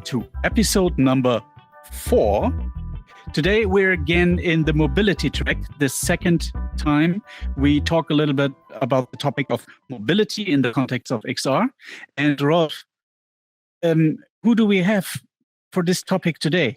to episode number 4. Today we're again in the mobility track. The second time we talk a little bit about the topic of mobility in the context of XR. And Rolf, who do we have for this topic today?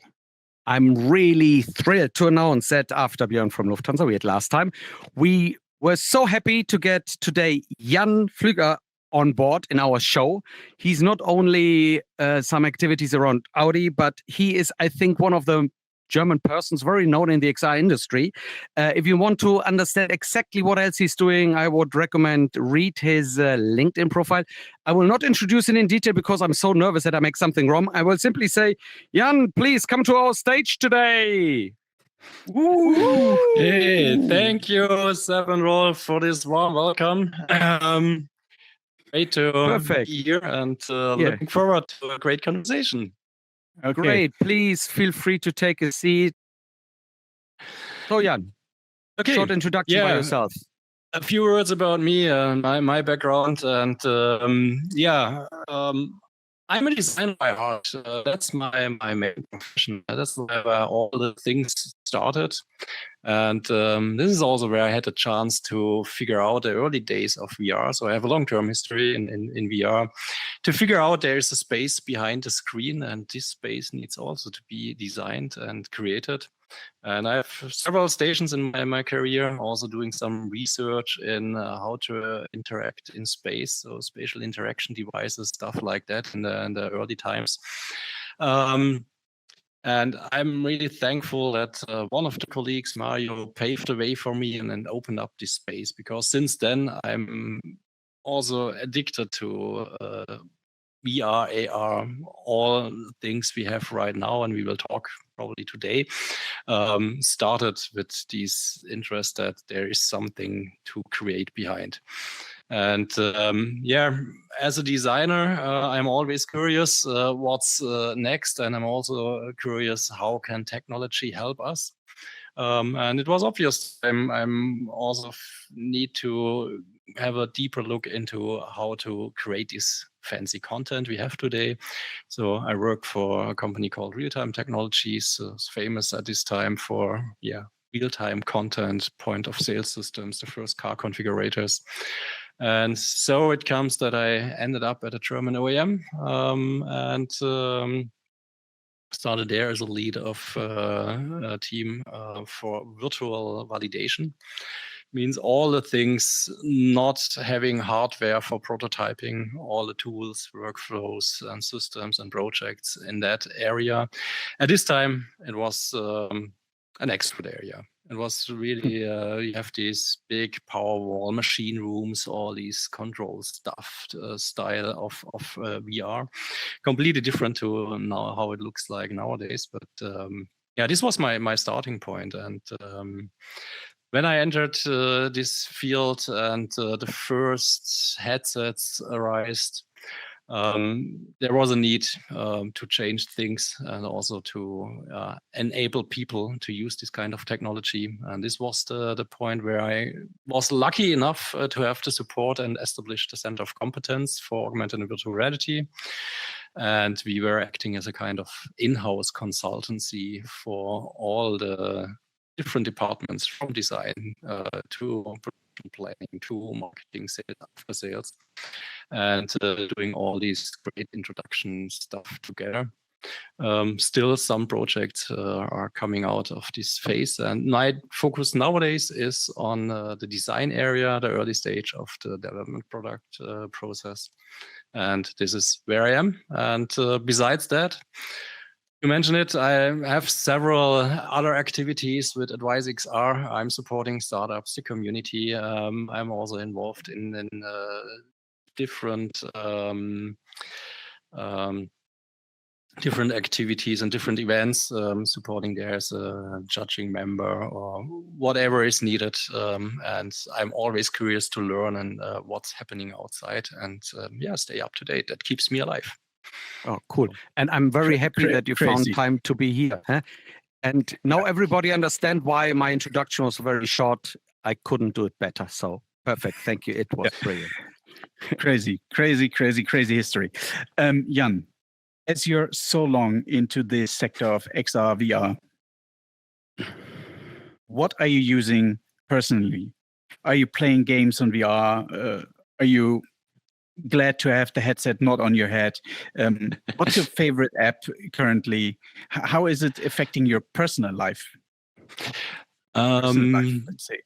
I'm really thrilled to announce that after Björn from Lufthansa, we had last time, we were so happy to get today Jan Pflueger on board in our show. He's not only some activities around Audi, but he is, I think, one of the German persons very known in the XR industry. If you want to understand exactly what else he's doing, I would recommend read his LinkedIn profile. I will not introduce it in detail because I'm so nervous that I make something wrong. I will simply say, Jan, please come to our stage today. Woo! Hey, thank you, Seb and Rolf, for this warm welcome. Great to be here and looking forward to a great conversation. Okay. Great. Please feel free to take a seat. So, Jan, short introduction by yourself. A few words about me, my background, and I'm a designer by heart. That's my main profession. That's where all the things started. And this is also where I had a chance to figure out the early days of VR. So I have a long-term history in VR to figure out there is a space behind the screen, and this space needs also to be designed and created. And I have several stations in my career, also doing some research in how to interact in space, so spatial interaction devices, stuff like that in the early times. And I'm really thankful that one of the colleagues, Mario, paved the way for me and then opened up this space, because since then I'm also addicted to VR, AR, all things we have right now, and we will talk probably today, started with this interest that there is something to create behind. And as a designer, I'm always curious what's next, and I'm also curious how can technology help us. And it was obvious I'm also need to have a deeper look into how to create this fancy content we have today. So I work for a company called Real-Time Technologies, famous at this time for real-time content, point of sale systems, the first car configurators. And so it comes that I ended up at a German OEM and started there as a lead of a team for virtual validation. Means all the things, not having hardware for prototyping, all the tools, workflows, and systems and projects in that area. At this time, it was an expert area. It was really, you have these big power wall machine rooms, all these control stuff, style of VR. Completely different to now how it looks like nowadays. But this was my starting point. And when I entered this field and the first headsets arose, there was a need to change things and also to enable people to use this kind of technology. And this was the point where I was lucky enough to have the support and establish the Center of Competence for Augmented and Virtual Reality. And we were acting as a kind of in-house consultancy for all the different departments, from design to production planning to marketing, sales, after sales, and doing all these great introduction stuff together. Still, some projects are coming out of this phase, and my focus nowadays is on the design area, the early stage of the development product process, and this is where I am. And besides that, you mentioned it, I have several other activities with advisXR. I'm supporting startups, the community. I'm also involved in different different activities and different events, supporting there as a judging member or whatever is needed. And I'm always curious to learn and what's happening outside and stay up to date. That keeps me alive. Oh, cool. And I'm very happy that you found time to be here. Huh? And now everybody understand why my introduction was very short. I couldn't do it better. So perfect. Thank you. It was brilliant. Crazy history. Jan, as you're so long into this sector of XR, VR, what are you using personally? Are you playing games on VR? Are you glad to have the headset not on your head? What's your favorite app currently? How is it affecting your personal life? Let's say.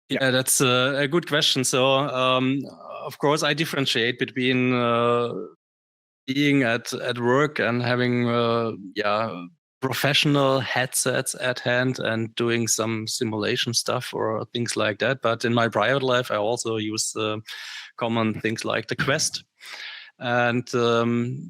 Yeah, that's a good question. So, of course, I differentiate between being at work and having professional headsets at hand and doing some simulation stuff or things like that. But in my private life, I also use common things like the Quest. And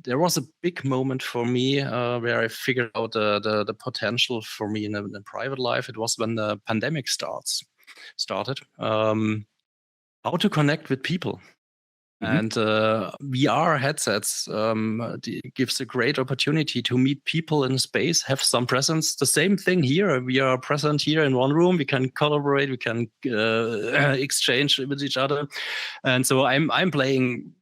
there was a big moment for me where I figured out the potential for me in the private life. It was when the pandemic started. How to connect with people. And VR headsets gives a great opportunity to meet people in space, have some presence. The same thing here. We are present here in one room. We can collaborate. We can exchange with each other. And so I'm playing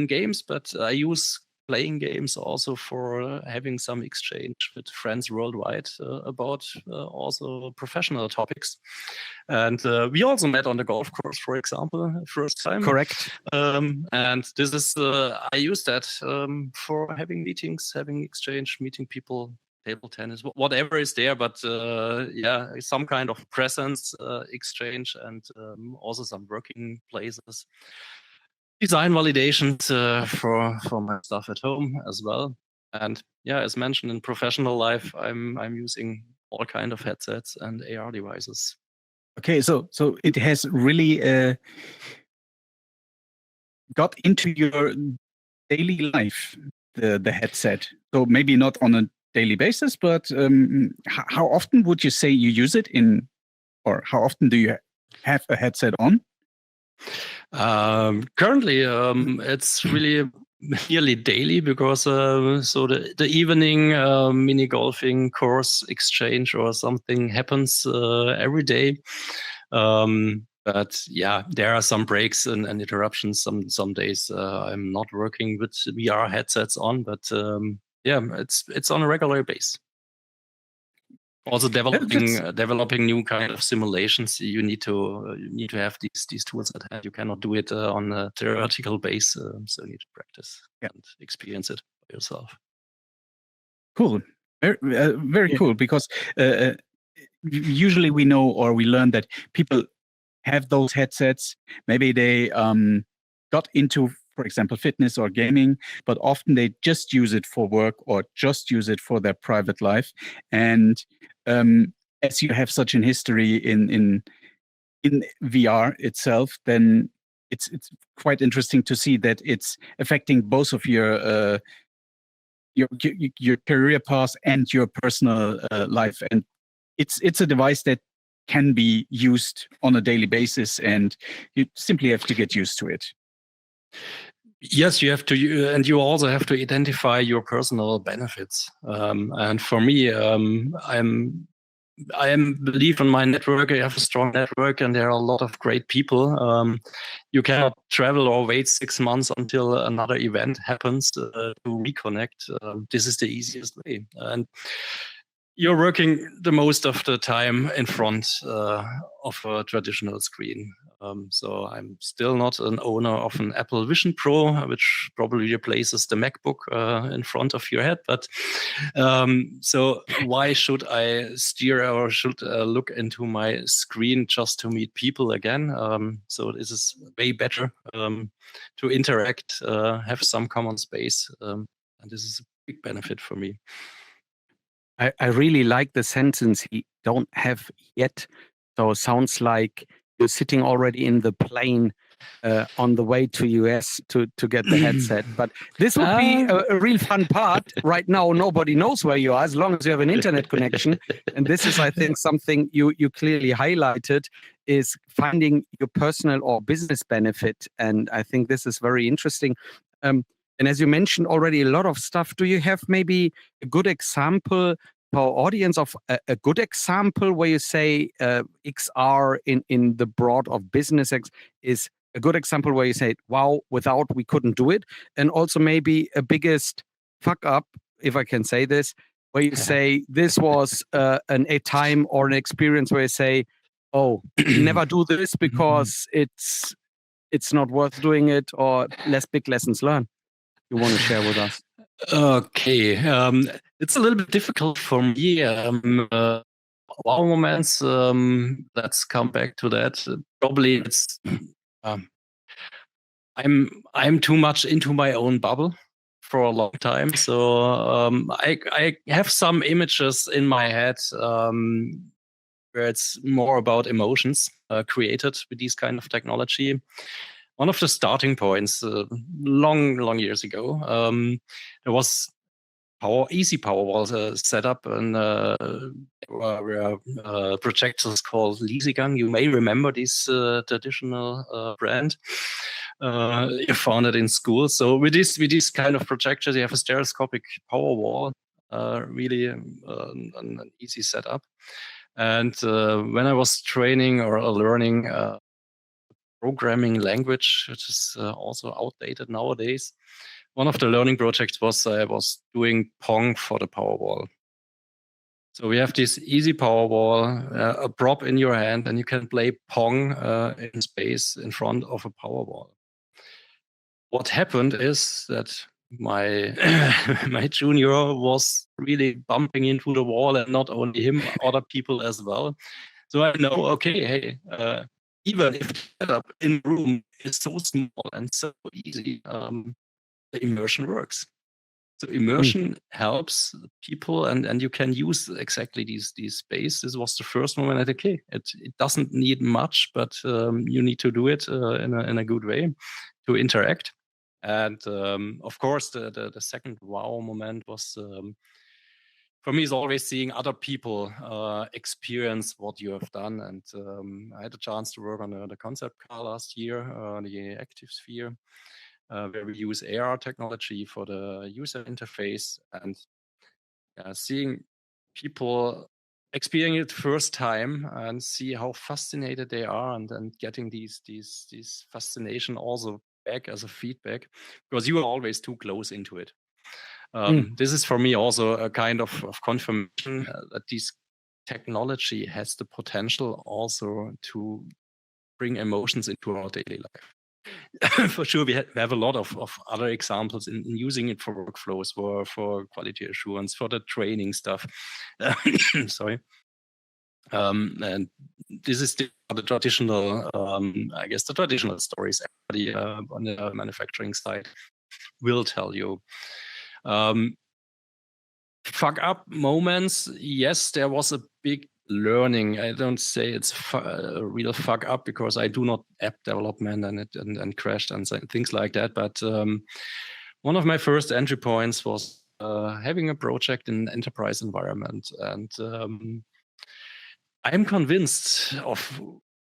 games, but I use playing games also for having some exchange with friends worldwide about also professional topics. And we also met on the golf course, for example, first time. Correct. And this is, I use that for having meetings, having exchange, meeting people, table tennis, whatever is there. But some kind of presence, exchange, and also some working places. Design validations for my stuff at home as well. And yeah, as mentioned, in professional life, I'm using all kind of headsets and AR devices. Okay, so it has really got into your daily life, the headset. So maybe not on a daily basis, but how often would you say you use it or how often do you have a headset on? Currently, it's really nearly daily because so the evening mini golfing course exchange or something happens every day. But yeah, there are some breaks and interruptions. Some days I'm not working with VR headsets on, but it's on a regular basis. Also developing new kind of simulations. You need to have these tools at hand. You cannot do it on a theoretical base, so you need to practice and experience it by yourself. Cool, very cool. Because usually we know or we learn that people have those headsets. Maybe they got into, for example, fitness or gaming, but often they just use it for work or just use it for their private life. And as you have such an history in VR itself, then it's quite interesting to see that it's affecting both of your career path and your personal life. And it's a device that can be used on a daily basis, and you simply have to get used to it. Yes, you have to, and you also have to identify your personal benefits. And for me, I believe in my network. I have a strong network, and there are a lot of great people. You cannot travel or wait 6 months until another event happens to reconnect. This is the easiest way, and you're working the most of the time in front of a traditional screen. So I'm still not an owner of an Apple Vision Pro, which probably replaces the MacBook in front of your head. But so why should I steer or should look into my screen just to meet people again? So this is way better to interact, have some common space. And this is a big benefit for me. I really like the sentence, "He don't have yet." So it sounds like you're sitting already in the plane on the way to US to get the headset. But this would be a real fun part. Right now, nobody knows where you are as long as you have an internet connection. And this is, I think, something you clearly highlighted, is finding your personal or business benefit. And I think this is very interesting. And as you mentioned already, a lot of stuff. Do you have maybe a good example for our audience of a good example where you say XR in the broad of business is a good example where you say, wow, without we couldn't do it? And also maybe a biggest fuck up, if I can say this, where you say this was a time or an experience where you say, oh, never do this because it's not worth doing it, or less big lessons learned you want to share with us? Okay, it's a little bit difficult for me. Wow moments. Let's come back to that. Probably it's. I'm too much into my own bubble for a long time, so I have some images in my head where it's more about emotions created with this kind of technology. One of the starting points, long years ago, there was easy power was set up, and were projectors called Leasigang. You may remember this traditional brand. You found it in school. So with this kind of projectors, you have a stereoscopic power wall, really an easy setup. And when I was training or learning programming language, which is also outdated nowadays, one of the learning projects was I was doing Pong for the Powerwall. So we have this easy Powerwall, a prop in your hand, and you can play Pong in space in front of a Powerwall. What happened is that my my junior was really bumping into the wall, and not only him, other people as well. So I know, okay, hey, even if the setup in the room is so small and so easy, the immersion works. So immersion helps people, and you can use exactly these space. This was the first moment I think, okay, it doesn't need much, but you need to do it in a good way to interact. And of course, the second wow moment was for me is always seeing other people experience what you have done. And I had a chance to work on the concept car last year, the Active Sphere, where we use AR technology for the user interface, and seeing people experiencing it first time and see how fascinated they are, and getting these fascination also back as a feedback, because you are always too close into it. This is for me also a kind of confirmation that this technology has the potential also to bring emotions into our daily life. For sure, we have a lot of other examples in using it for workflows, for quality assurance, for the training stuff. Sorry. And this is the traditional, I guess, the traditional stories everybody on the manufacturing side will tell you. Fuck up moments. Yes, there was a big learning. I don't say it's a real fuck up, because I do not app development and crashed and things like that. But one of my first entry points was having a project in an enterprise environment, and I'm convinced of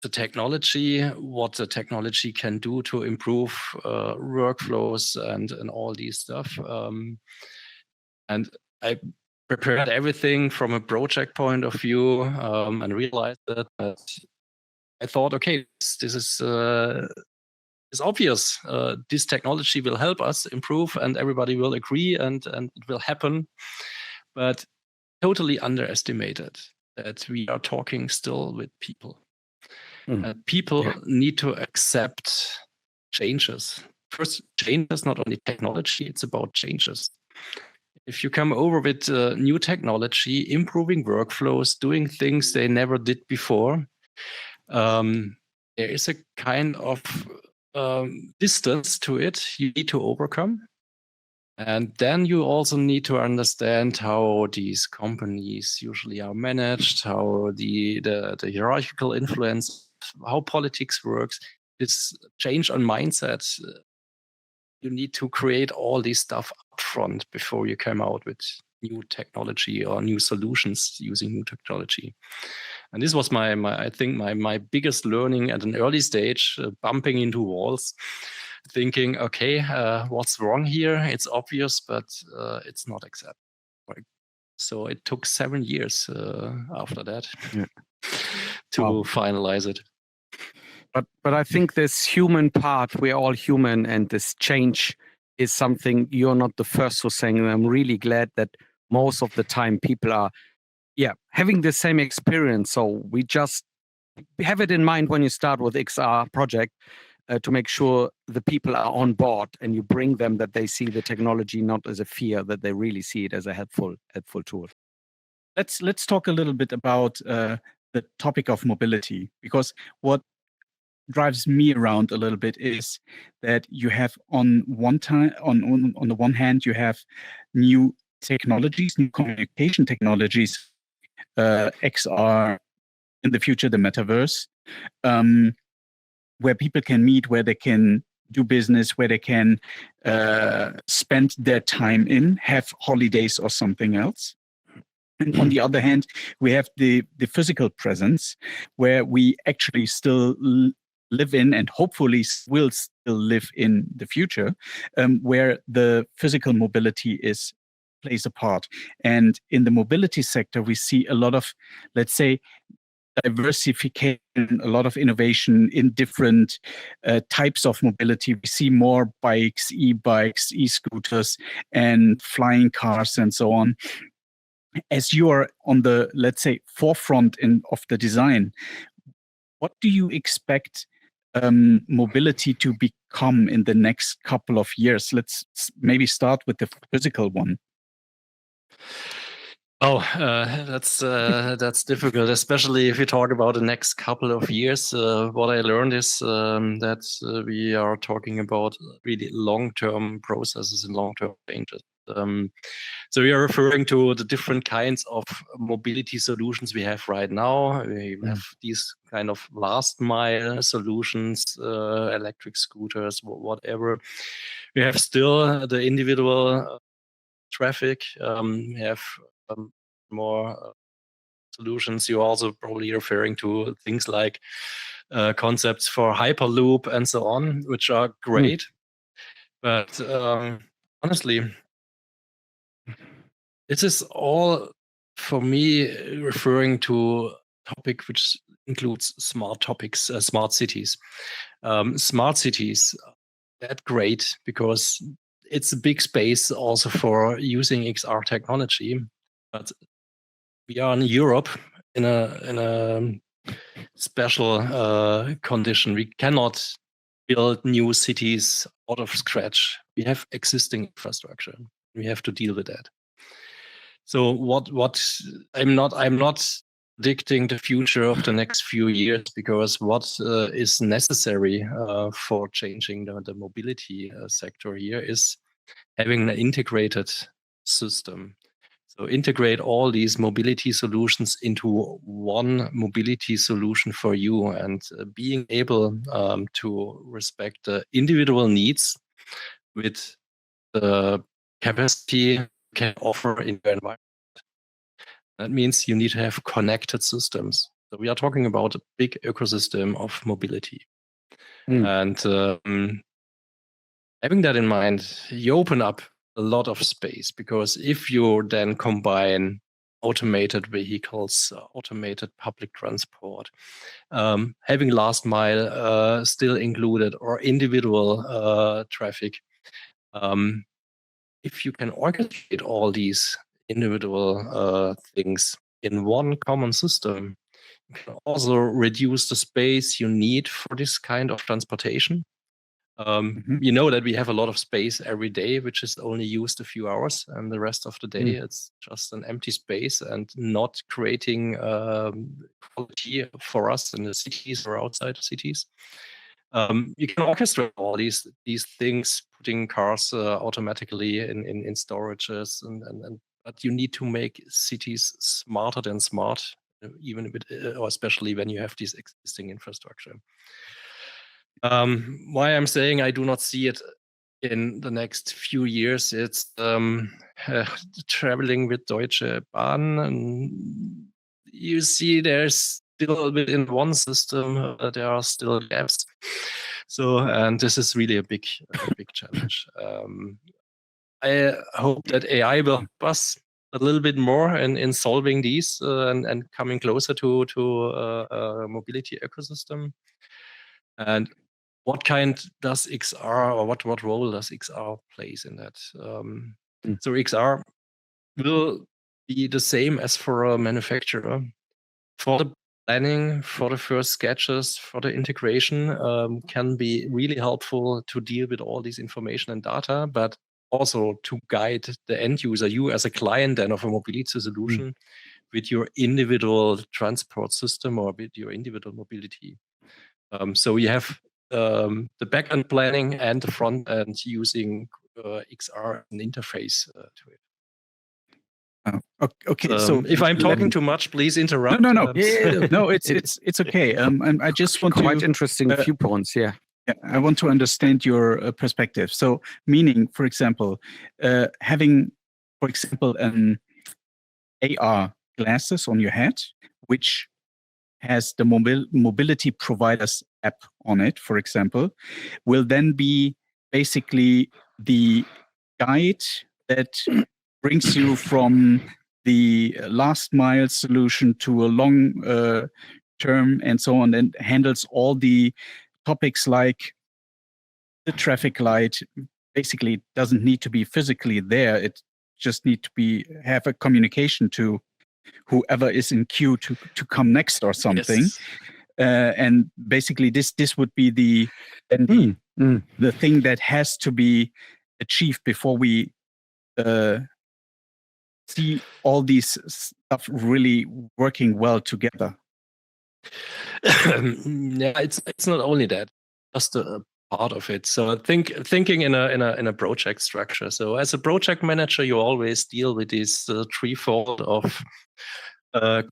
the technology, what the technology can do to improve workflows and all these stuff. And I prepared everything from a project point of view, and realized that I thought, okay, this is it's obvious. This technology will help us improve, and everybody will agree, and it will happen. But totally underestimated that we are talking still with people. People need to accept changes. First, changes, not only technology, it's about changes. If you come over with new technology, improving workflows, doing things they never did before, there is a kind of distance to it you need to overcome. And then you also need to understand how these companies usually are managed, how the hierarchical influence, how politics works. This change on mindset, you need to create all this stuff up front before you come out with new technology or new solutions using new technology. And this was I think my biggest learning at an early stage, bumping into walls, thinking, okay, what's wrong here? It's obvious, but it's not acceptable. So it took 7 years after that to finalize it. But I think this human part, we're all human, and this change is something you're not the first to saying. And I'm really glad that most of the time people are, having the same experience. So we just have it in mind when you start with XR project to make sure the people are on board and you bring them that they see the technology not as a fear, that they really see it as a helpful tool. Let's talk a little bit about the topic of mobility, because what drives me around a little bit is that you have on the one hand you have new technologies, new communication technologies, XR, in the future the metaverse, where people can meet, where they can do business, where they can spend their time in, have holidays or something else. And on the other hand, we have the physical presence, where we actually still live in, and hopefully will still live in the future, where the physical mobility plays a part. And in the mobility sector, we see a lot of, let's say, diversification, a lot of innovation in different types of mobility. We see more bikes, e-bikes, e-scooters, and flying cars, and so on. As you are on the, let's say, forefront of the design, what do you expect mobility to become in the next couple of years? Let's maybe start with the physical one. Oh, that's difficult, especially if you talk about the next couple of years. What I learned is that we are talking about really long-term processes and long-term changes. So we are referring to the different kinds of mobility solutions we have right now. We have these kind of last mile solutions, electric scooters, whatever. We have still the individual traffic. We have more solutions. You're also probably referring to things like concepts for Hyperloop and so on, which are great. But honestly, this is all, for me, referring to a topic which includes smart topics, smart cities. Smart cities, that's great because it's a big space also for using XR technology. But we are in Europe in a special condition. We cannot build new cities out of scratch. We have existing infrastructure. We have to deal with that. So what I'm not predicting the future of the next few years, because what is necessary for changing the mobility sector here is having an integrated system. So integrate all these mobility solutions into one mobility solution for you, and being able to respect the individual needs with the capacity you can offer in your environment. That means you need to have connected systems. So we are talking about a big ecosystem of mobility. And having that in mind, you open up a lot of space, because if you then combine automated vehicles, automated public transport, having last mile still included, or individual traffic, if you can orchestrate all these individual things in one common system, you can also reduce the space you need for this kind of transportation. You know that we have a lot of space every day, which is only used a few hours, and the rest of the day it's just an empty space and not creating quality for us in the cities or outside the cities. You can orchestrate all these things, putting cars automatically in storages, but you need to make cities smarter than smart, even a bit, or especially when you have this existing infrastructure. Why I'm saying I do not see it in the next few years, it's traveling with Deutsche Bahn, and you see there's still a bit in one system, there are still gaps. So, and this is really a big challenge. I hope that AI will help us a little bit more in solving these and coming closer to a mobility ecosystem. And what kind does XR, or what role does XR plays in that? So XR will be the same as for a manufacturer. For the planning, for the first sketches, for the integration, can be really helpful to deal with all this information and data, but also to guide the end user, you as a client then of a mobility solution, with your individual transport system or with your individual mobility. So you have the back-end planning and the front end using XR as an interface to it. Okay, so if I'm talking too much, please interrupt. No. No, it's okay. And I just want quite to interesting viewpoints. Yeah, I want to understand your perspective. So, meaning, for example, having, for example, an AR glasses on your head, which has the mobility providers app on it, for example, will then be basically the guide that brings you from the last mile solution to a long term and so on, and handles all the topics like the traffic light. Basically, it doesn't need to be physically there. It just need to have a communication to whoever is in queue to come next or something. Yes. And basically, this would be the thing that has to be achieved before we see all these stuff really working well together. Yeah, it's not only that, just a part of it. So thinking in a project structure. So as a project manager, you always deal with this threefold of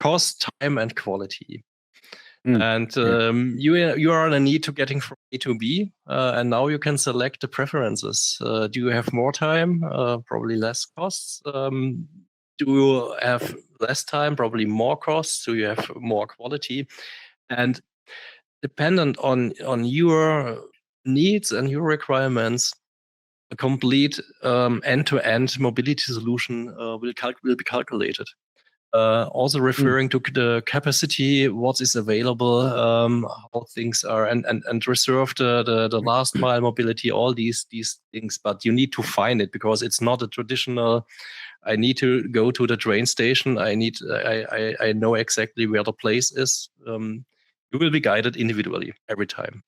cost, time, and quality. And you are on a need to getting from A to B, and now you can select the preferences. Do you have more time? Probably less costs. Do you have less time? Probably more costs. Do you have more quality? And dependent on your needs and your requirements, a complete end-to-end mobility solution will be calculated. Also referring to the capacity, what is available, how things are, and reserve the last mile mobility, all these things. But you need to find it, because it's not a traditional, I need to go to the train station. I know exactly where the place is. You will be guided individually every time.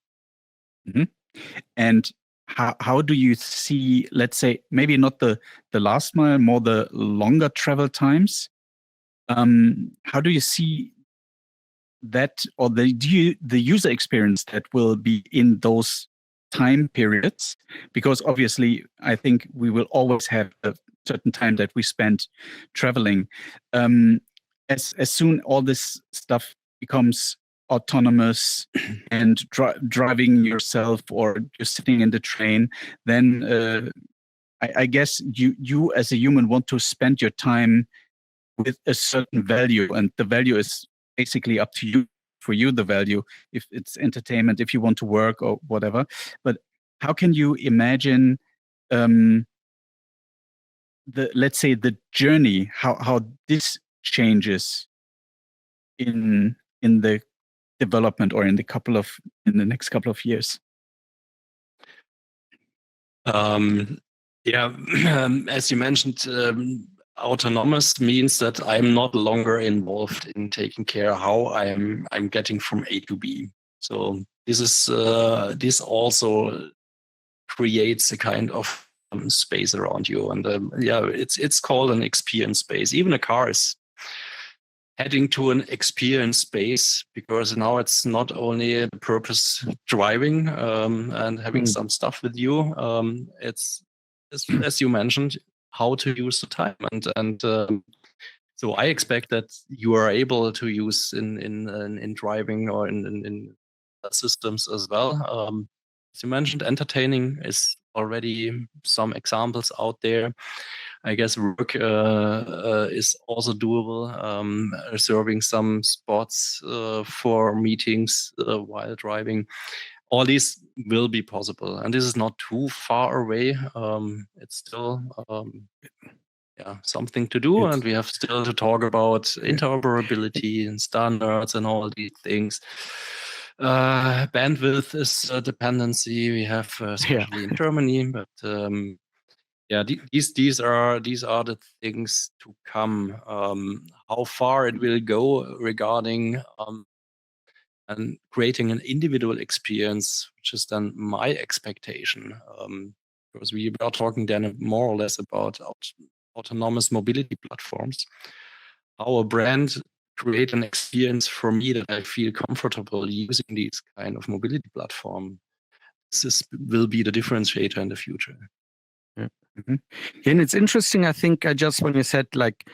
And how do you see, let's say, maybe not the last mile, more the longer travel times? How do you see that, or the user experience that will be in those time periods? Because obviously, I think we will always have a certain time that we spend traveling. As soon all this stuff becomes autonomous and driving yourself, or you're sitting in the train, then I guess you as a human want to spend your time with a certain value, and the value is basically up to you. For you, the value, if it's entertainment, if you want to work or whatever. But how can you imagine let's say the journey, how this changes in the development, or in the next couple of years? As you mentioned, autonomous means that I'm not longer involved in taking care how I'm getting from A to B. So this also creates a kind of space around you, and it's called an experience space. Even a car is heading to an experience space, because now it's not only the purpose driving and having some stuff with you. It's as you mentioned, how to use the time, and so I expect that you are able to use in driving or in systems as well. As you mentioned, entertaining is already some examples out there. I guess work is also doable, reserving some spots for meetings while driving. All these will be possible, and this is not too far away. It's still something to do, and we have still to talk about interoperability and standards and all these things. Bandwidth is a dependency we have, especially in Germany. But yeah, these are the things to come. How far it will go regarding and creating an individual experience, which is then my expectation. Because we are talking then more or less about autonomous mobility platforms. How a brand create an experience for me that I feel comfortable using these kind of mobility platform. Will be the differentiator in the future. Yeah. And it's interesting. I think just when you said like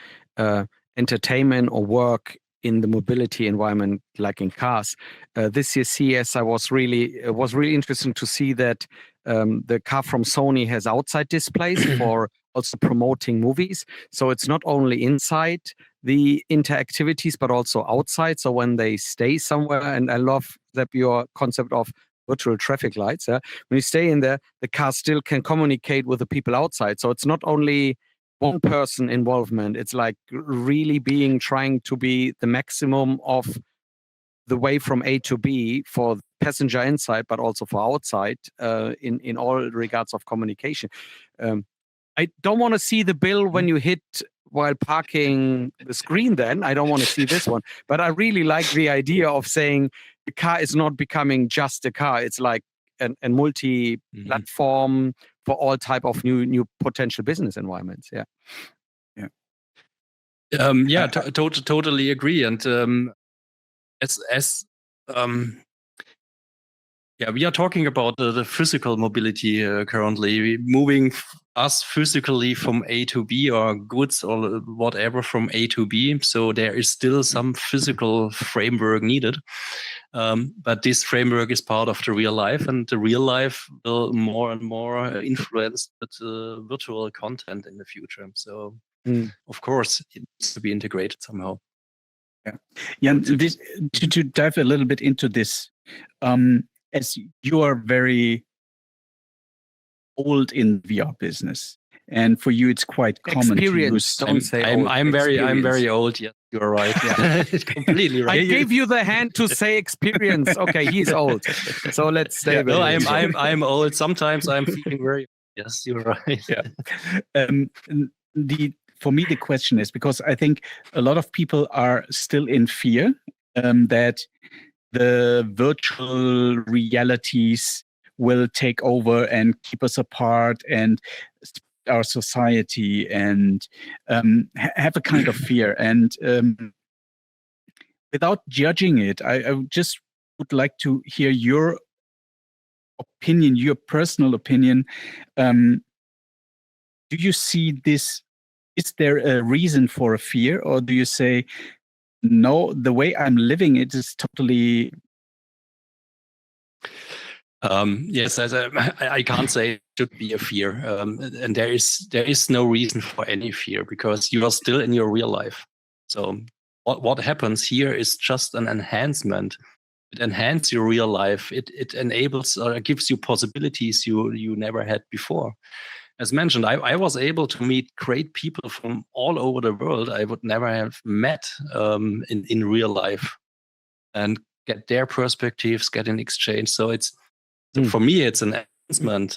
entertainment or work in the mobility environment, like in cars, this year CES, it was really interesting to see that the car from Sony has outside displays for also promoting movies. So it's not only inside the interactivities, but also outside. So when they stay somewhere, and I love that your concept of virtual traffic lights. When you stay in there, the car still can communicate with the people outside. So it's not only one person involvement. It's like really trying to be the maximum of the way from A to B for passenger inside, but also for outside in all regards of communication. I don't want to see the bill when you hit while parking the screen then. I don't want to see this one. But I really like the idea of saying the car is not becoming just a car. It's like a multi-platform for all type of new potential business environments. Yeah. Yeah. Totally agree. And yeah, we are talking about the physical mobility currently, moving us physically from A to B, or goods or whatever from A to B. So there is still some physical framework needed. But this framework is part of the real life, and the real life will more and more influence the virtual content in the future. So of course, it needs to be integrated somehow. Yeah, to dive a little bit into this, as you are very old in VR business, and for you it's quite common to use. Don't say I'm very old. Yeah, you're right. Yeah, completely right. I gave you the hand to say experience. Okay, he's old, so let's stay. No, I'm old. Sometimes I'm feeling very. Yes, you're right. Yeah. For me, the question is, because I think a lot of people are still in fear that the virtual realities will take over and keep us apart and our society, and have a kind of fear. And without judging it, I just would like to hear your opinion, your personal opinion. Do you see this? Is there a reason for a fear, or do you say, no, the way I'm living it is totally... Yes, I can't say it should be a fear, and there is no reason for any fear, because you are still in your real life. So what happens here is just an enhancement. It enhances your real life. It enables or gives you possibilities you never had before. As mentioned, I was able to meet great people from all over the world I would never have met in real life, and get their perspectives, get an exchange. So for me, it's an enhancement,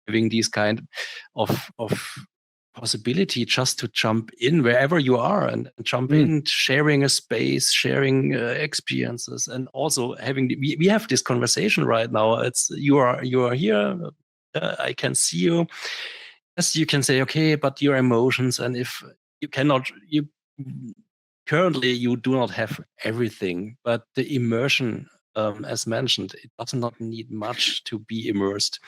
having these kind of possibility just to jump in wherever you are and jump in, sharing a space, sharing experiences, and also having we have this conversation right now. It's you are here. I can see you. Yes, you can say, okay, but your emotions, and if you cannot, currently you do not have everything, but the immersion, as mentioned, it does not need much to be immersed.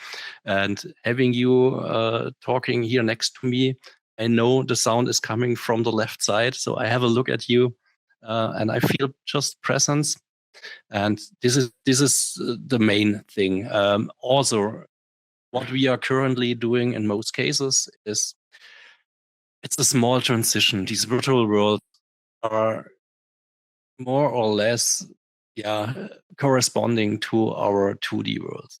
And having you talking here next to me, I know the sound is coming from the left side, so I have a look at you, and I feel just presence. And this is the main thing. Also, what we are currently doing in most cases is it's a small transition. These virtual worlds are more or less corresponding to our 2D worlds.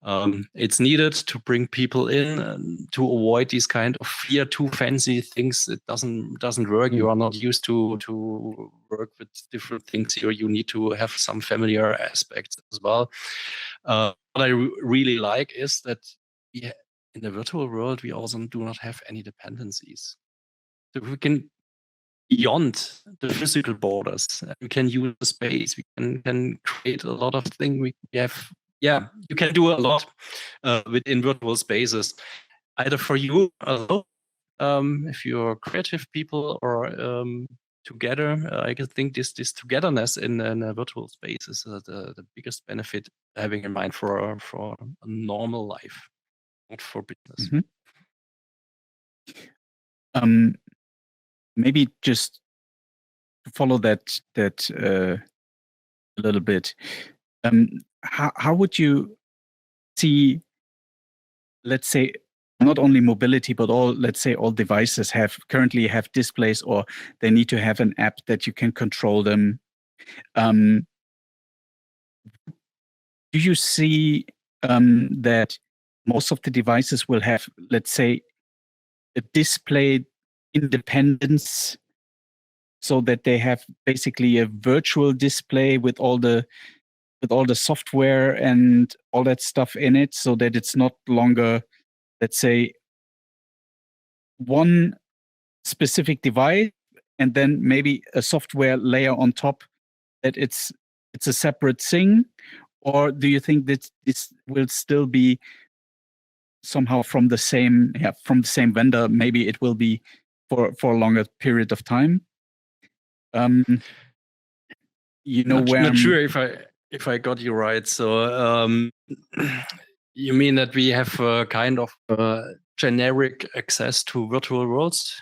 It's needed to bring people in to avoid these kind of fear too fancy things. It doesn't work. You are not used to work with different things here. You need to have some familiar aspects as well. What I really like is that in the virtual world, we also do not have any dependencies. So we can beyond the physical borders. We can use the space. We can create a lot of things. We have, you can do a lot within virtual spaces, either for you alone, if you're creative people, or together. I think this togetherness in a virtual space is the biggest benefit having in mind for a normal life, not for business. Maybe just to follow that a little bit. How would you see, let's say, not only mobility, but all devices currently have displays, or they need to have an app that you can control them. Do you see that most of the devices will have, let's say, a display independence, so that they have basically a virtual display with all the software and all that stuff in it, so that it's not longer, let's say, one specific device and then maybe a software layer on top, that it's a separate thing? Or do you think that this will still be somehow from the same vendor? Maybe it will be for a longer period of time. Not sure if I got you right. So you mean that we have a kind of generic access to virtual worlds?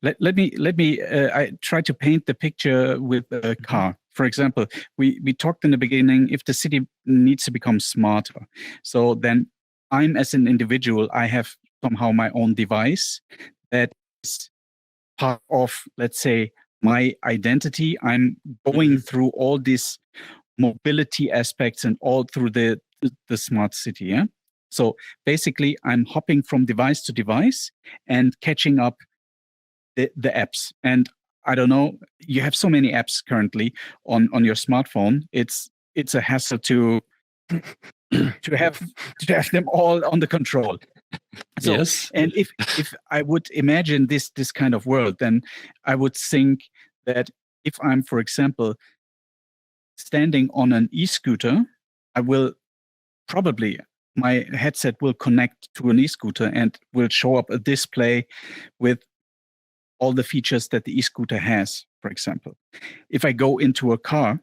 Let me I try to paint the picture with a car. For example, we talked in the beginning, if the city needs to become smarter, so then I'm, as an individual, I have somehow my own device that is part of, let's say, my identity. I'm going through all these mobility aspects and all through the smart city. Yeah. So basically, I'm hopping from device to device and catching up the apps. And I don't know, you have so many apps currently on your smartphone. It's a hassle to have them all under control. So, yes. And if I would imagine this kind of world, then I would think that if I'm, for example, standing on an e-scooter, I will probably, my headset will connect to an e-scooter and will show up a display with all the features that the e-scooter has, for example. If I go into a car,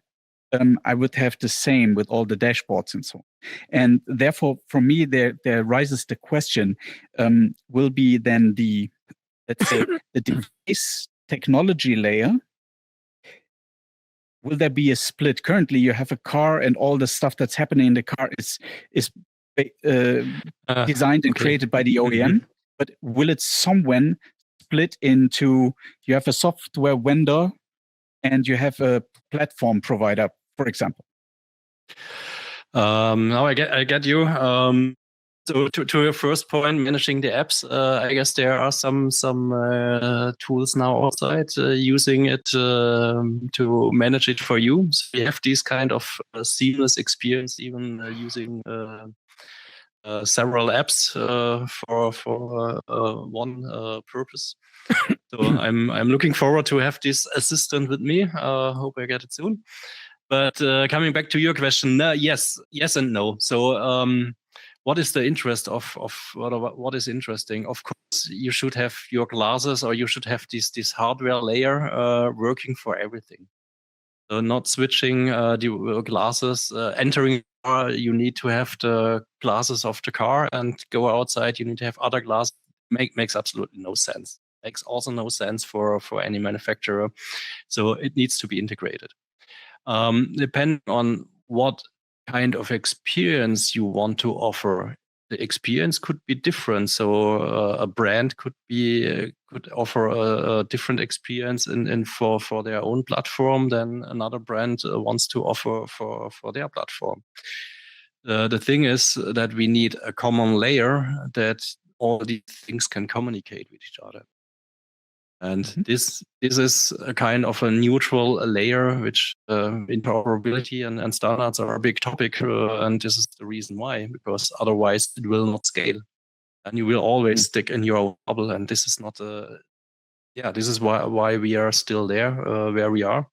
I would have the same with all the dashboards and so on. And therefore, for me, there rises the question, will be then the, let's say, the device technology layer, will there be a split? Currently, you have a car and all the stuff that's happening in the car is designed and created by the OEM, but will it somewhere split into, you have a software vendor and you have a platform provider, for example? Now I get you. So to your first point, managing the apps, I guess there are some tools now outside using it to manage it for you. So we have this kind of seamless experience, even using several apps for one purpose. So I'm looking forward to have this assistant with me. Hope I get it soon. But coming back to your question, yes and no. So what is the interest of what is interesting? Of course, you should have your glasses, or you should have this hardware layer working for everything. So not switching the glasses. Entering the car, you need to have the glasses of the car, and go outside, you need to have other glasses. Makes absolutely no sense. Makes also no sense for any manufacturer. So it needs to be integrated. Depending on what kind of experience you want to offer, the experience could be different. So a brand could offer a different experience for their own platform than another brand wants to offer for their platform. The thing is that we need a common layer that all these things can communicate with each other. And this is a kind of a neutral layer, which interoperability and standards are a big topic. And this is the reason why, because otherwise it will not scale. And you will always stick in your own bubble. And this is not this is why we are still there where we are,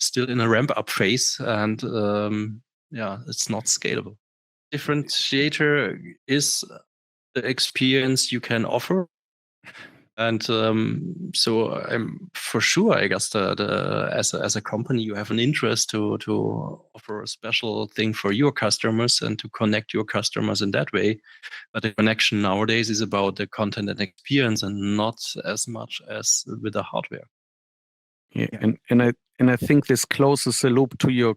still in a ramp up phase. And it's not scalable. Differentiator is the experience you can offer. And so I'm for sure, I guess, as a company, you have an interest to offer a special thing for your customers and to connect your customers in that way. But the connection nowadays is about the content and experience, and not as much as with the hardware. Yeah, and I think this closes the loop to your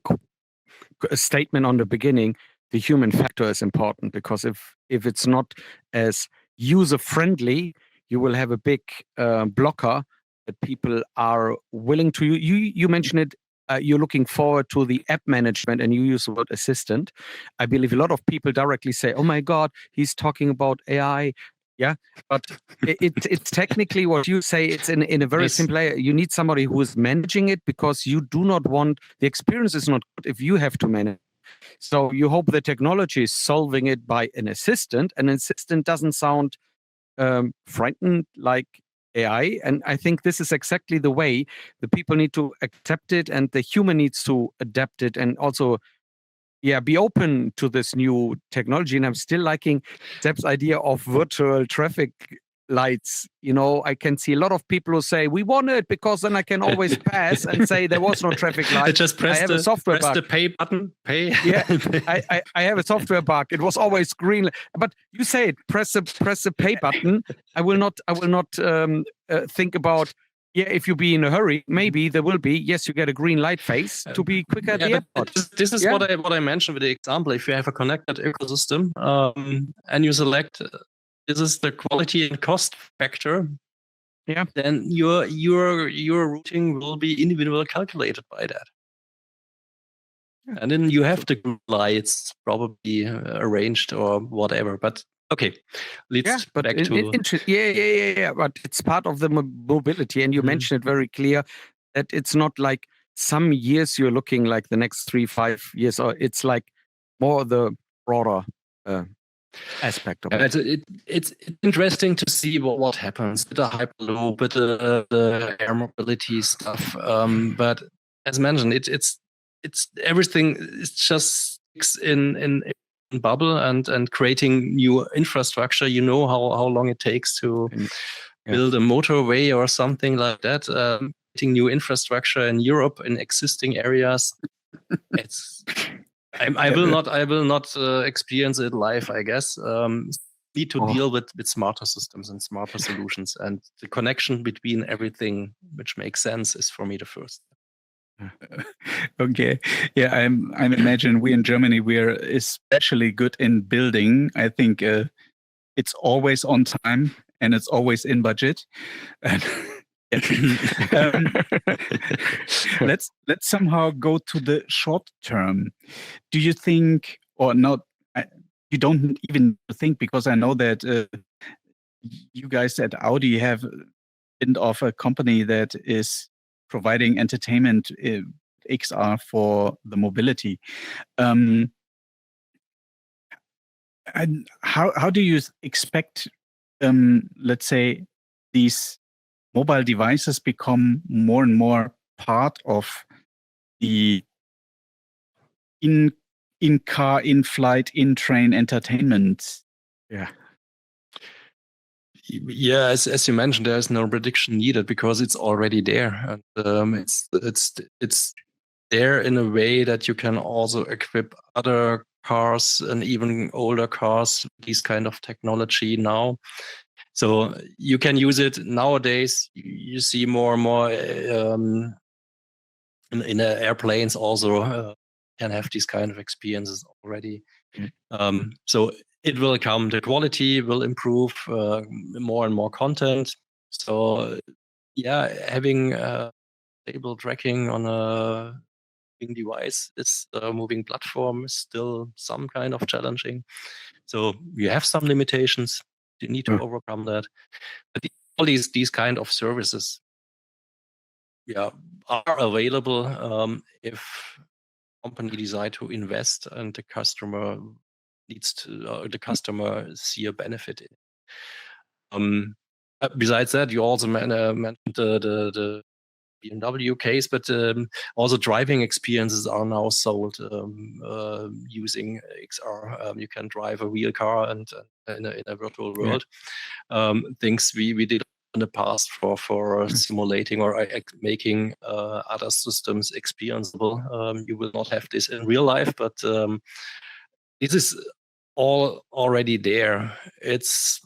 statement on the beginning. The human factor is important, because if it's not as user friendly, you will have a big blocker that people are willing to. You mentioned it. You're looking forward to the app management, and you use the word assistant. I believe a lot of people directly say, "Oh my God, he's talking about AI." Yeah, but it's technically what you say. It's in a very simple way. You need somebody who is managing it, because you do not want, the experience is not good if you have to manage. So you hope the technology is solving it by an assistant. An assistant doesn't sound frightened like AI, and I think this is exactly the way the people need to accept it, and the human needs to adapt it, and also be open to this new technology. And I'm still liking Sepp's idea of virtual traffic lights. I can see a lot of people who say we want it because then I can always pass and say there was no traffic light. Just press the pay button. Pay. Yeah, I have a software bug. It was always green, but you say it. Press the pay button. I will not think about. Yeah, if you be in a hurry, maybe there will be. Yes, you get a green light face to be quicker at the airport. This is what I mentioned with the example. If you have a connected ecosystem and you select this is the quality and cost factor, then your routing will be individually calculated by that. And then you have the lights probably arranged or whatever. But okay, let's back to... But it's part of the mobility, and you mentioned it very clear that it's not like some years you're looking like the next 3-5 years, or it's like more the broader aspect of it. It's interesting to see what happens with the Hyperloop, with the air mobility stuff. But as mentioned, it's everything is just in bubble and creating new infrastructure. You know how long it takes to build a motorway or something like that. Creating new infrastructure in Europe in existing areas. I will not experience it live, I guess. Need to deal with smarter systems and smarter solutions, and the connection between everything which makes sense is for me the first. Okay, yeah, I imagine we in Germany, we're especially good in building. I think it's always on time and it's always in budget. Let's somehow go to the short term. Do you think, or not? You don't even think, because I know that you guys at Audi have been of a company that is providing entertainment XR for the mobility. And how do you expect, let's say, these mobile devices become more and more part of the in-car, in-flight, in-train entertainment? Yeah, as you mentioned, there is no prediction needed because it's already there, and it's there in a way that you can also equip other cars and even older cars with this kind of technology now. So you can use it nowadays. You see more and more in airplanes also can have these kind of experiences already. So it will come. The quality will improve. More and more content. So yeah, having stable tracking on a moving device, this moving platform is still some kind of challenging. So you have some limitations. You need to overcome that. But all these kind of services, are available if company decide to invest and the customer needs to see a benefit in it. Besides that, you also mentioned the BMW case, but also driving experiences are now sold using XR. You can drive a real car and in a virtual world. Things we did in the past for simulating or making other systems experienceable. You will not have this in real life, but this is all already there. It's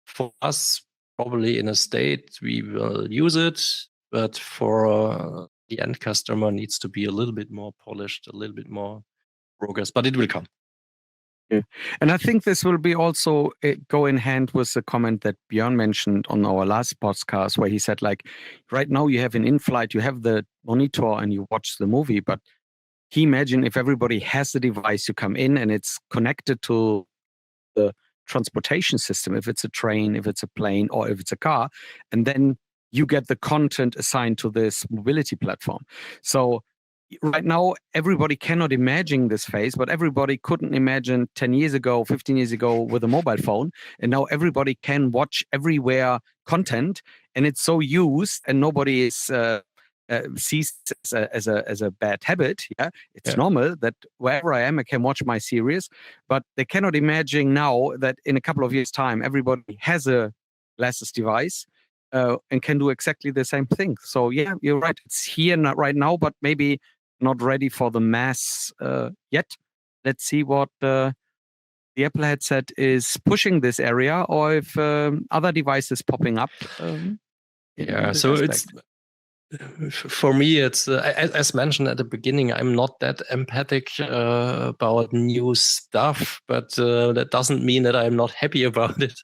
for us probably in a state we will use it, but for the end customer needs to be a little bit more polished, a little bit more progress, but it will come. Yeah. And I think this will be also go in hand with the comment that Björn mentioned on our last podcast, where he said, like, right now you have an in-flight, you have the monitor and you watch the movie, but he imagine if everybody has the device, you come in and it's connected to the transportation system, if it's a train, if it's a plane, or if it's a car, and then you get the content assigned to this mobility platform. So right now, everybody cannot imagine this phase, but everybody couldn't imagine 10 years ago, 15 years ago with a mobile phone. And now everybody can watch everywhere content, and it's so used, and nobody is sees as a bad habit. It's normal that wherever I am, I can watch my series, but they cannot imagine now that in a couple of years' time, everybody has a glasses device and can do exactly the same thing. So yeah, you're right. It's here not right now, but maybe not ready for the mass yet. Let's see what the Apple headset is pushing this area, or if other devices popping up. So it's for me, it's as mentioned at the beginning, I'm not that empathic about new stuff, but that doesn't mean that I'm not happy about it.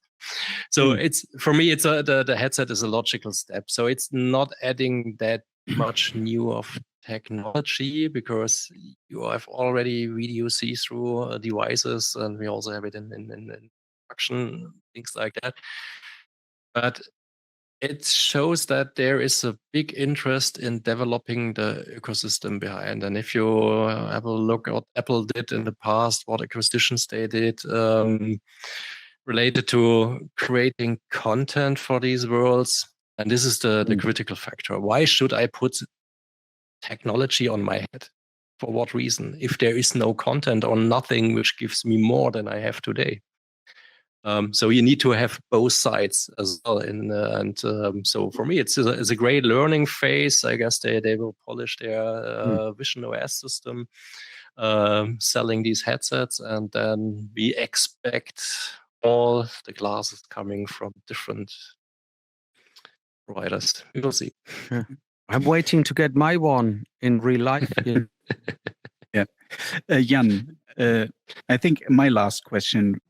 So it's for me, it's the headset is a logical step. So it's not adding that much new of technology, because you have already video see-through devices, and we also have it in production, things like that. But it shows that there is a big interest in developing the ecosystem behind. And if you have a look at what Apple did in the past, what acquisitions they did related to creating content for these worlds, and this is the critical factor. Why should I put technology on my head? For what reason? If there is no content or nothing which gives me more than I have today. So you need to have both sides as well. So for me, it's a great learning phase. I guess they will polish their Vision OS system, selling these headsets, and then we expect all the glasses coming from different providers. We will see. Yeah. I'm waiting to get my one in real life. Yeah. Jan, I think my last question,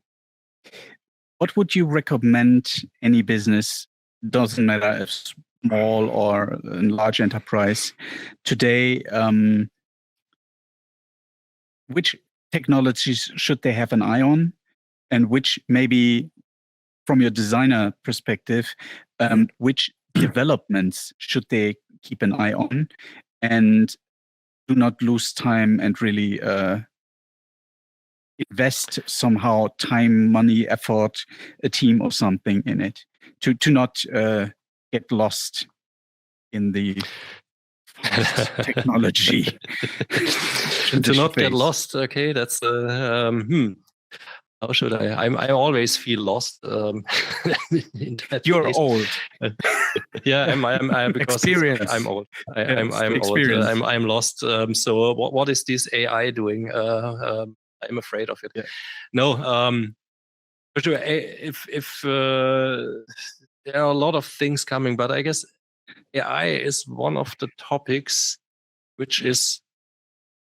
what would you recommend any business, doesn't matter if small or large enterprise, today, which technologies should they have an eye on, and which maybe from your designer perspective, which developments should they keep an eye on, and do not lose time and really invest somehow time, money, effort, a team or something in it, to not get lost in the fast technology. To not get lost. Okay, that's how should I? I always feel lost. In that You're case. old. Yeah, I'm because Experience. I'm old. I'm old. I'm lost. So what is this AI doing? I'm afraid of it. Yeah. No. For sure. If there are a lot of things coming, but I guess AI is one of the topics which is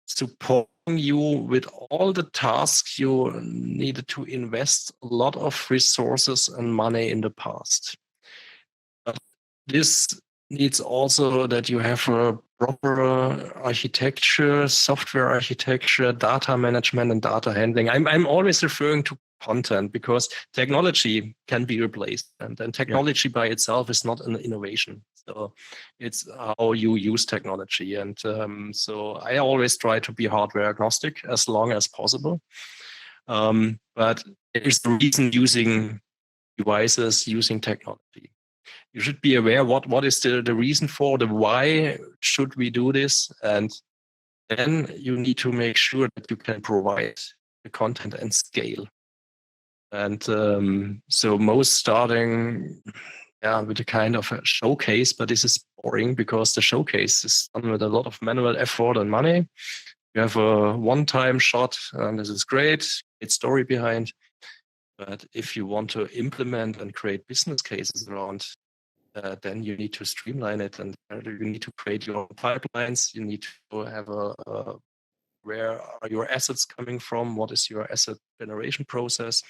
supporting you with all the tasks you needed to invest a lot of resources and money in the past. But this needs also that you have a proper architecture, software architecture, data management, and data handling. I'm always referring to content because technology can be replaced, and then technology by itself is not an innovation. So it's how you use technology, and so I always try to be hardware agnostic as long as possible. But there's the reason using devices, using technology. You should be aware what is the reason for the why should we do this, and then you need to make sure that you can provide the content and scale. And so most starting with a kind of a showcase, but this is boring because the showcase is done with a lot of manual effort and money. You have a one-time shot, and this is great. It's story behind. But if you want to implement and create business cases around, then you need to streamline it, and you need to create your pipelines. You need to have where are your assets coming from? What is your asset generation process?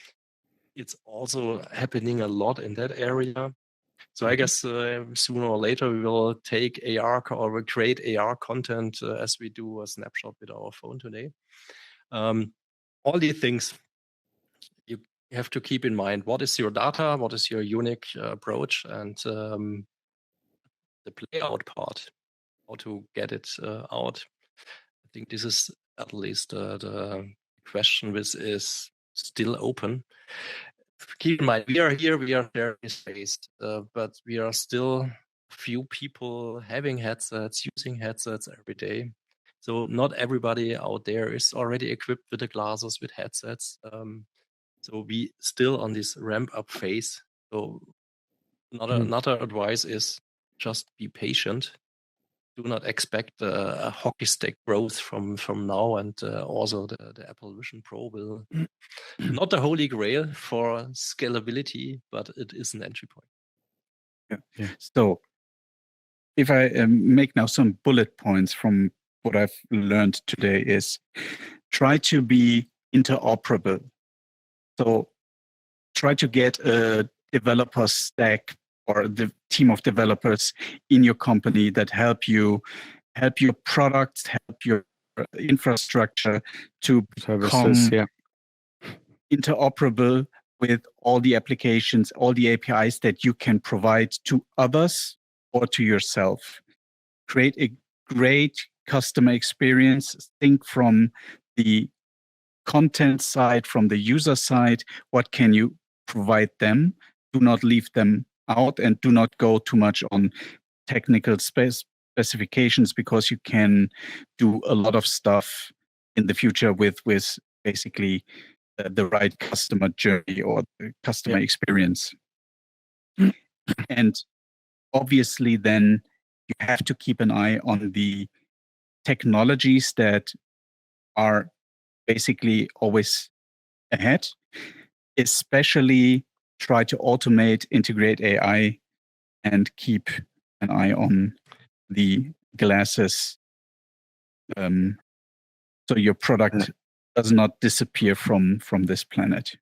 It's also happening a lot in that area. So I guess sooner or later we will take AR or we'll create AR content as we do a snapshot with our phone today. All these things you have to keep in mind. What is your data? What is your unique approach? And the play out part, how to get it out. I think this is at least the question which is still open. Keep in mind, we are here, we are there in space, but we are still few people having headsets, using headsets every day. So not everybody out there is already equipped with the glasses, with headsets. So we still on this ramp up phase. So another advice is just be patient. Do not expect a hockey stick growth from now, and also the Apple Vision Pro will not the holy grail for scalability, but it is an entry point. Yeah. So if I make now some bullet points from what I've learned today is try to be interoperable. So try to get a developer stack or the team of developers in your company that help your products, help your infrastructure to become interoperable with all the applications, all the APIs that you can provide to others or to yourself. Create a great customer experience. Think from the content side, from the user side, what can you provide them? Do not leave them out, and do not go too much on technical specifications, because you can do a lot of stuff in the future with basically the right customer journey or the customer experience. And obviously then you have to keep an eye on the technologies that are basically always ahead, especially try to automate, integrate AI, and keep an eye on the glasses, so your product does not disappear from this planet.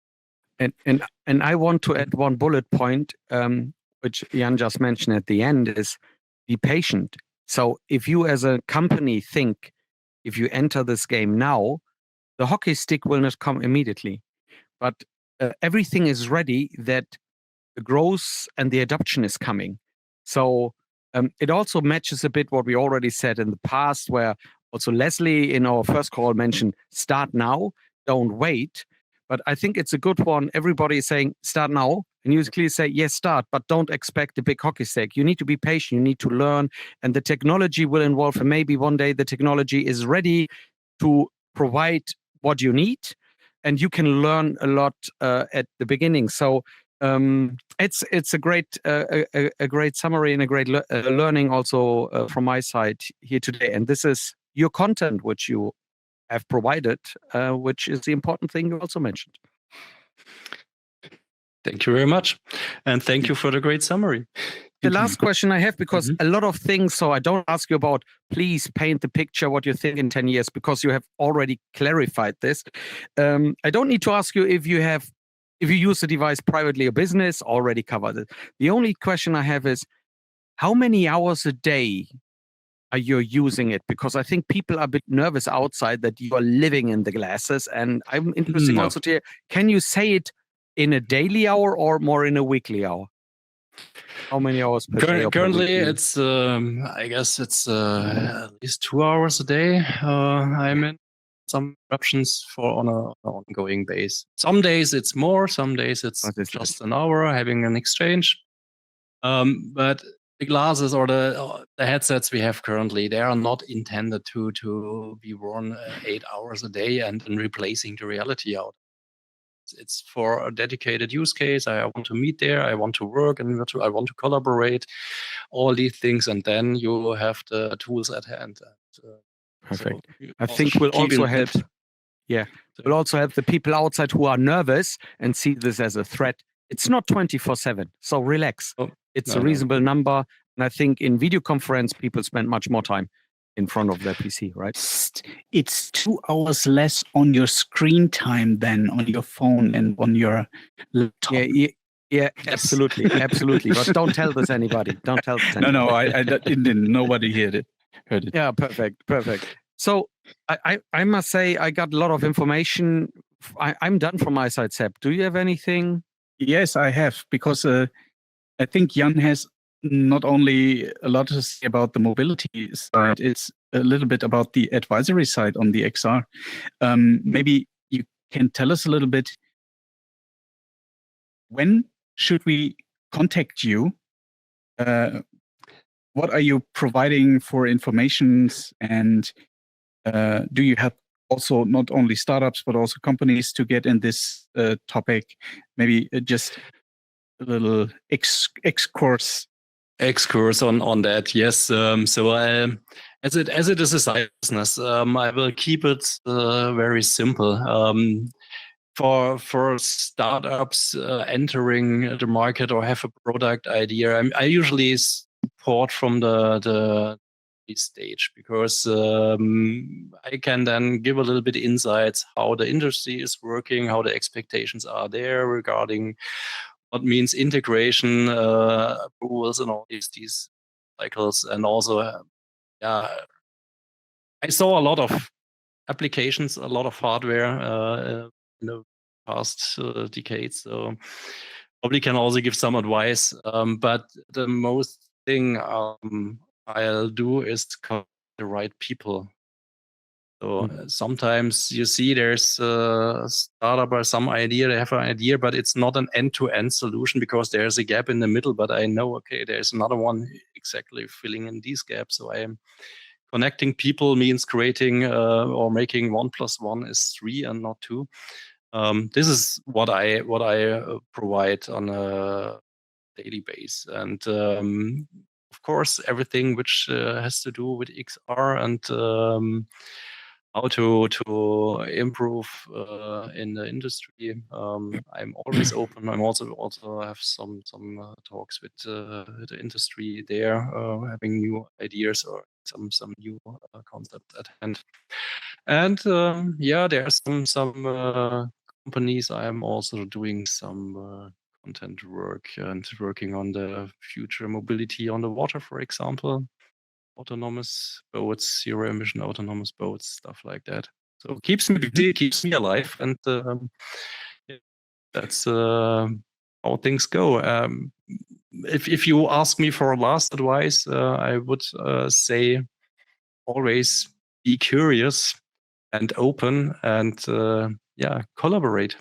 And I want to add one bullet point, which Jan just mentioned at the end, is be patient. So if you as a company think, if you enter this game now, the hockey stick will not come immediately. But everything is ready, that the growth and the adoption is coming. So it also matches a bit what we already said in the past, where also Leslie in our first call mentioned start now, don't wait. But I think it's a good one. Everybody is saying start now, and you clearly say yes, start, but don't expect a big hockey stick. You need to be patient, you need to learn, and the technology will evolve, and maybe one day the technology is ready to provide what you need, and you can learn a lot at the beginning. So it's a great summary and a great learning also from my side here today. And this is your content which you have provided, which is the important thing you also mentioned. Thank you very much, and thank you for the great summary. The last question I have, because a lot of things, so I don't ask you about, please paint the picture what you think in 10 years, because you have already clarified this. I don't need to ask you if you use the device privately or business, already covered it. The only question I have is, how many hours a day you're using it? Because I think people are a bit nervous outside that you are living in the glasses. And I'm interested No. also to hear, can you say it in a daily hour or more in a weekly hour? How many hours per day? Or per Currently, week? it's I guess it's at least 2 hours a day. I'm in some eruptions for on an ongoing base. Some days it's more, some days it's What is just an hour having an exchange. But the glasses or the headsets we have currently, they are not intended to be worn 8 hours a day and replacing the reality out. It's for a dedicated use case. I want to meet there, I want to work, and I want to collaborate, all these things, and then you have the tools at hand. Perfect. So I think we'll also help. Yeah, we'll also help the people outside who are nervous and see this as a threat. It's not 24/7, so relax. It's a reasonable number, and I think in video conference people spend much more time in front of their PC, right? It's 2 hours less on your screen time than on your phone and on your laptop. Yeah, yes. Absolutely, absolutely. But don't tell this anybody. Don't tell this anybody. No, I didn't. Nobody heard it. Yeah, perfect. So I must say I got a lot of information. I'm done from my side, Sepp. Do you have anything? Yes, I have, because I think Jan has not only a lot to say about the mobility side, it's a little bit about the advisory side on the XR. Maybe you can tell us a little bit, when should we contact you? What are you providing for informations? And do you have also not only startups, but also companies to get in this topic? Maybe just a little excursus on that. Yes. So as it is a side business, I will keep it very simple. For startups entering the market or have a product idea, I usually support from the stage, because I can then give a little bit insights how the industry is working, how the expectations are there regarding what means integration, approvals, and all these cycles. And also, I saw a lot of applications, a lot of hardware in the past decades. So probably can also give some advice. But the most thing I'll do is to connect the right people. So sometimes you see there's a startup or some idea, they have an idea, but it's not an end-to-end solution because there's a gap in the middle. But I know, okay, there's another one exactly filling in these gaps. So I am connecting people means creating or making 1 + 1 is 3 and not 2. This is what I provide on a daily basis. And of course, everything which has to do with XR and how to improve in the industry. I'm always open. I'm also have some talks with the industry there, having new ideas or some new concepts at hand. And there are some companies. I am also doing some content work and working on the future mobility on the water, for example. Autonomous boats, zero emission autonomous boats, stuff like that. So keeps me busy, keeps me alive, and that's how things go. If you ask me for last advice, I would say always be curious and open, and collaborate.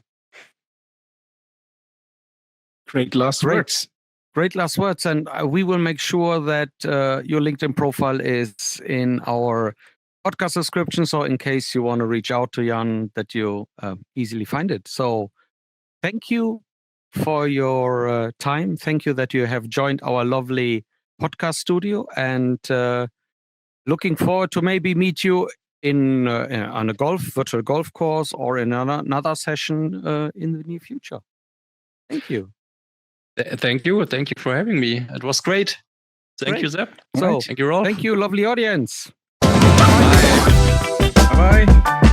Great last words. Great last words. And we will make sure that your LinkedIn profile is in our podcast description. So in case you want to reach out to Jan, that you easily find it. So thank you for your time. Thank you that you have joined our lovely podcast studio, and looking forward to maybe meet you in on a virtual golf course or in another session in the near future. Thank you. Thank you for having me. It was great. Thank you, Sepp. So, thank you all. Thank you, lovely audience. Bye. Bye.